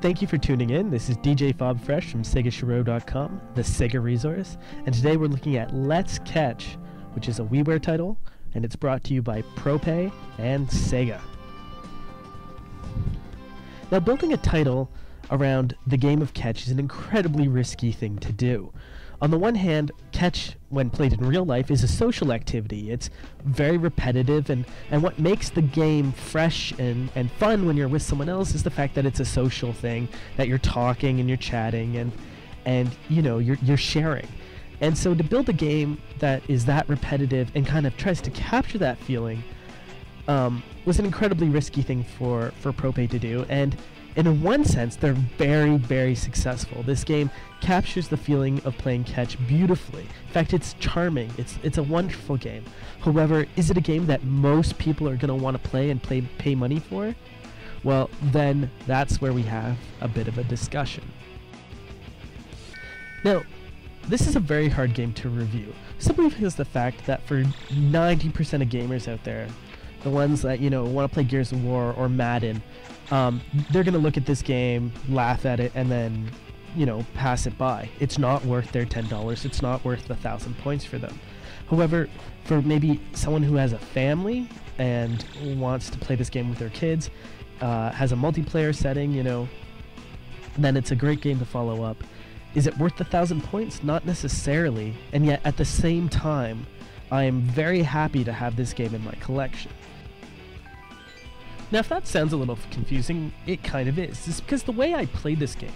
Thank you for tuning in. This is DJ Fobfresh from SegaShiro.com, the Sega resource, and today we're looking at Let's Catch, which is a WiiWare title, and it's brought to you by Prope and Sega. Now, building a title around the game of catch is an incredibly risky thing to do. On the one hand, catch, when played in real life, is a social activity. It's very repetitive, and what makes the game fresh and fun when you're with someone else is the fact that it's a social thing, that you're talking and you're chatting and you know, you're sharing. And so to build a game that is that repetitive and kind of tries to capture that feeling was an incredibly risky thing for Prope to do, and in one sense, they're very, very successful. This game captures the feeling of playing catch beautifully. In fact, it's charming. It's a wonderful game. However, is it a game that most people are going to want to play and pay money for? Well, then that's where we have a bit of a discussion. Now, this is a very hard game to review, simply because the fact that for 90% of gamers out there, the ones that, you know, want to play Gears of War or Madden, they're going to look at this game, laugh at it, and then, you know, pass it by. It's not worth their $10. It's not worth 1,000 points for them. However, for maybe someone who has a family and wants to play this game with their kids, has a multiplayer setting, you know, then it's a great game to follow up. Is it worth 1,000 points? Not necessarily. And yet, at the same time, I am very happy to have this game in my collection. Now, if that sounds a little confusing, it kind of is. It's because the way I played this game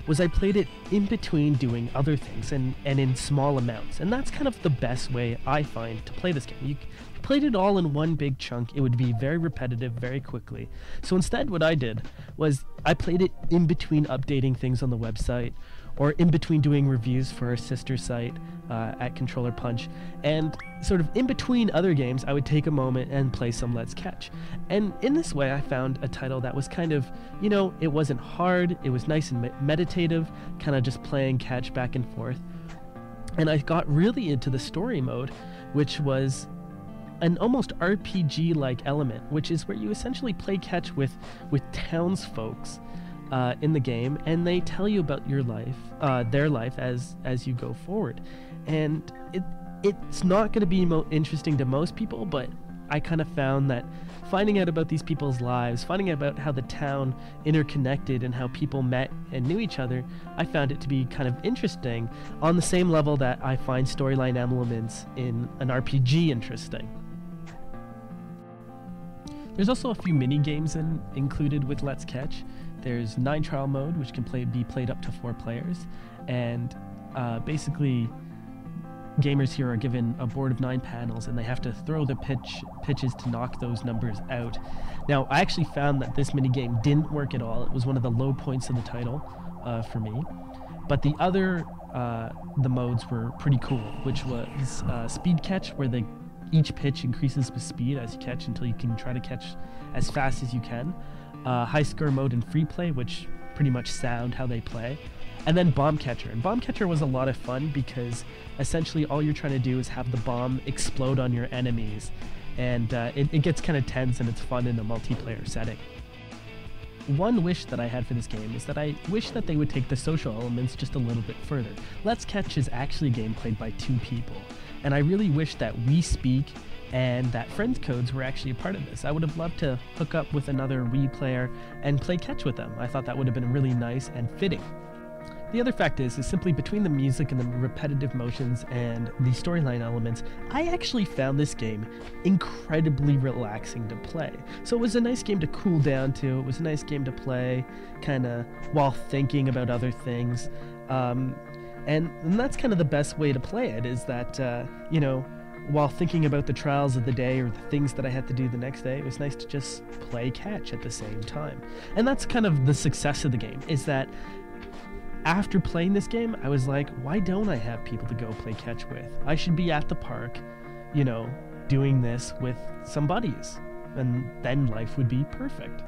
was I played it in between doing other things and in small amounts. And that's kind of the best way I find to play this game. You played it all in one big chunk, it would be very repetitive very quickly. So instead what I did was I played it in between updating things on the website, or in between doing reviews for our sister site at Controller Punch, and sort of in between other games I would take a moment and play some Let's Catch. And in this way I found a title that was kind of, you know, it wasn't hard, it was nice and meditative, kind of just playing catch back and forth. And I got really into the story mode, which was an almost RPG-like element, which is where you essentially play catch with townsfolks in the game, and they tell you about your life, their life as you go forward. And it's not going to be interesting to most people, but I kind of found that finding out about these people's lives, finding out about how the town interconnected and how people met and knew each other, I found it to be kind of interesting on the same level that I find storyline elements in an RPG interesting. There's also a few mini games included with Let's Catch. There's 9 trial mode, which can be played up to 4 players, and basically gamers here are given a board of 9 panels, and they have to throw the pitches to knock those numbers out. Now, I actually found that this mini game didn't work at all. It was one of the low points of the title for me, but the other the modes were pretty cool, which was speed catch, where each pitch increases with speed as you catch until you can try to catch as fast as you can. High score mode and free play, which pretty much sound how they play. And then bomb catcher. And bomb catcher was a lot of fun because essentially all you're trying to do is have the bomb explode on your enemies. And it gets kind of tense and it's fun in a multiplayer setting. One wish that I had for this game is that I wish that they would take the social elements just a little bit further. Let's Catch is actually a game played by 2 people. And I really wish that We Speak and that friends codes were actually a part of this. I would have loved to hook up with another Wii player and play catch with them. I thought that would have been really nice and fitting. The other fact is simply between the music and the repetitive motions and the storyline elements, I actually found this game incredibly relaxing to play. So it was a nice game to cool down to, it was a nice game to play kind of while thinking about other things. And that's kind of the best way to play it, is that, you know, while thinking about the trials of the day or the things that I had to do the next day, it was nice to just play catch at the same time. And that's kind of the success of the game, is that after playing this game, I was like, why don't I have people to go play catch with? I should be at the park, you know, doing this with some buddies, and then life would be perfect.